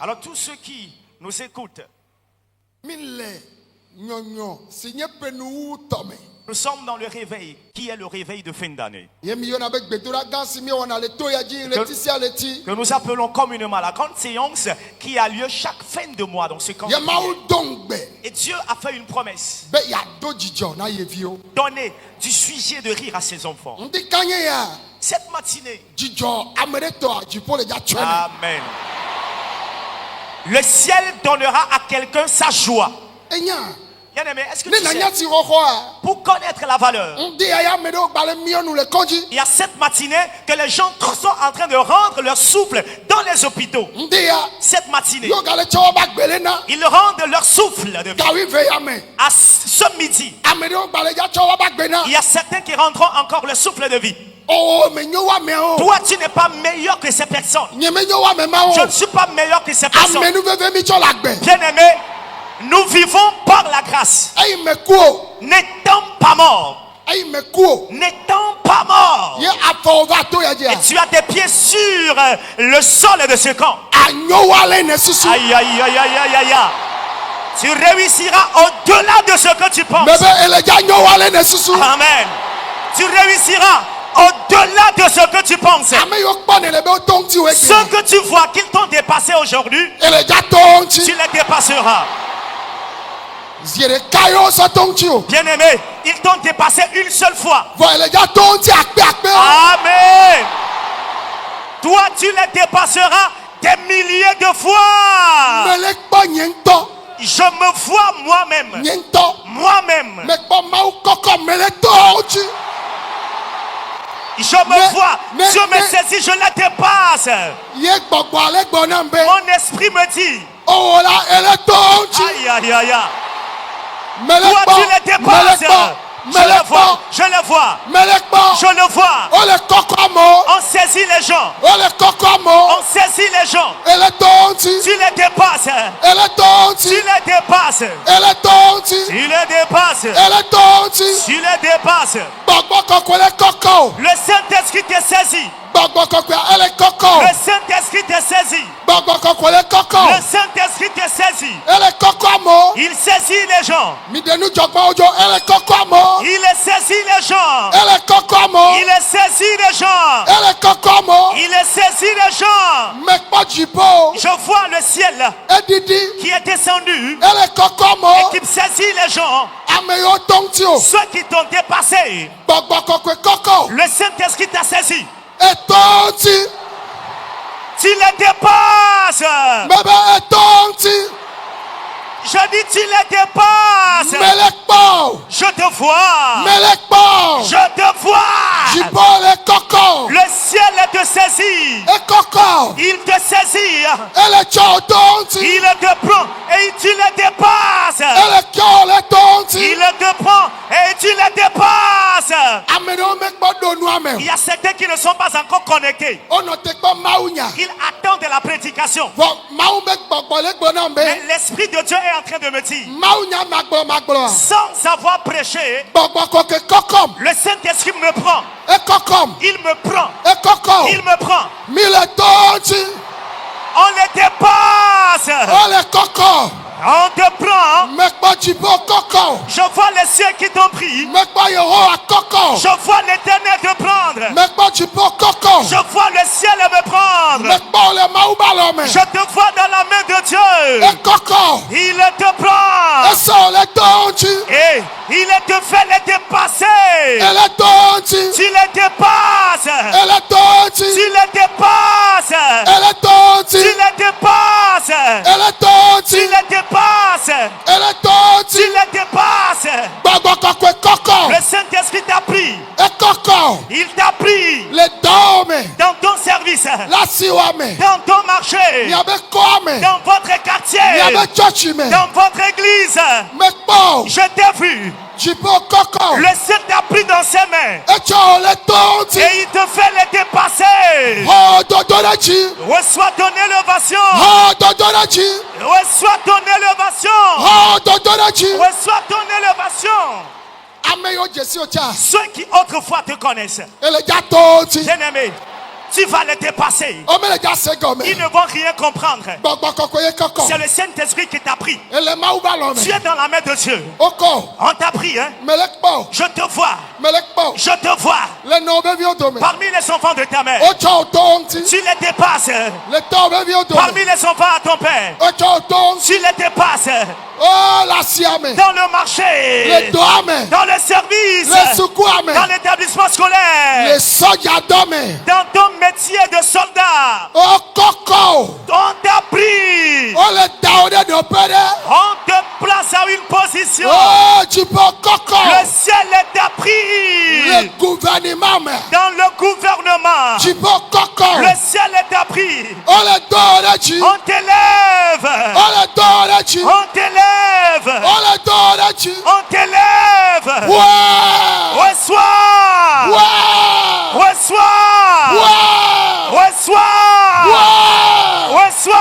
Alors tous ceux qui nous écoutent, nous sommes dans le réveil, qui est le réveil de fin d'année. Que nous appelons communément la grande séance qui a lieu chaque fin de mois dans ce camp. Et Dieu a fait une promesse. Donner du sujet de rire à ses enfants. Cette matinée. Amen. Le ciel donnera à quelqu'un sa joie. Bien-aimé, est-ce que tu sais, pour connaître la valeur, il y a cette matinée que les gens sont en train de rendre leur souffle dans les hôpitaux. Cette matinée, ils rendent leur souffle de vie. À ce midi, il y a certains qui rendront encore le souffle de vie. Toi, tu n'es pas meilleur que ces personnes. Je ne suis pas meilleur que ces personnes. Bien-aimé, nous vivons par la grâce. N'étant pas mort. N'étant pas mort. Et tu as tes pieds sur le sol de ce camp. Aïe, aïe, aïe, aïe, aïe, aïe. Tu réussiras au-delà de ce que tu penses. Amen. Tu réussiras au-delà de ce que tu penses. Ce que tu vois qu'ils t'ont dépassé aujourd'hui, tu les dépasseras. Bien-aimé, ils t'ont dépassé une seule fois. Amen. Toi, tu les dépasseras des milliers de fois. Je me vois moi-même. Moi-même. Je me vois, Dieu me saisit, je la dépasse. Mon esprit me dit, aïe, aïe, aïe, aïe. Toi, tu les dépasses. Je le vois, je le vois, je le vois. On saisit les gens. On saisit les gens. Tu les dépasses. Tu les dépasses. Tu les dépasses. Tu les dépasses. Le Saint-Esprit te saisit. Le Saint-Esprit te saisit. Le Saint-Esprit te saisit. Il saisit les gens. Il saisit les gens. Il saisit les gens. Il saisit les gens. Je vois le ciel qui est descendu et qui saisit les gens. Ceux qui t'ont dépassé. Le Saint-Esprit t'a saisi. Tu les dépasses. Je dis tu les dépasses. Je te vois. Je te vois. Le ciel te saisit. Il te saisit. Il te prend et tu les dépasses. Il te prend et tu les dépasses. Il y a certains qui ne sont pas encore connectés. Ils attendent la prédication. Mais l'Esprit de Dieu est en train de me dire, sans avoir prêché, le Saint-Esprit me prend. Il me prend. Il me prend. On les dépasse. On te prend. Je vois les cieux qui t'ont pris. Je vois l'Éternel te prendre. Je vois le ciel me prendre. Je te vois dans la main de Dieu. Il te prend. Et il te fait les dépasser. Tu les dépasses. Tu les dépasses. Tu les dépasses. Tu les dépasses. Tu les dépasses. Le Saint-Esprit t'a pris. Il t'a pris dans ton service, dans ton marché, dans votre quartier, dans votre église. Je t'ai vu. Le ciel t'a pris dans ses mains et il te fait les dépasser. Reçois ton élévation. Reçois ton élévation. Reçois ton élévation. Ceux qui autrefois te connaissent, bien-aimé, Tu vas les dépasser. Ils ne vont rien comprendre. C'est le Saint-Esprit qui t'a pris. Tu es dans la main de Dieu. On t'a pris, hein? Je te vois. Je te vois. Parmi les enfants de ta mère. Tu les dépasses. Parmi les enfants à ton père. Tu les dépasses. Dans le marché. Dans le service. Dans l'établissement scolaire. Dans ton métier de soldat. On t'a pris. On te place à une position. Le ciel t'a pris. Dans le gouvernement. Le ciel t'a pris. On t'élève. On t'élève. On t'élève. Reçois. Reçois. Reçois. Reçois.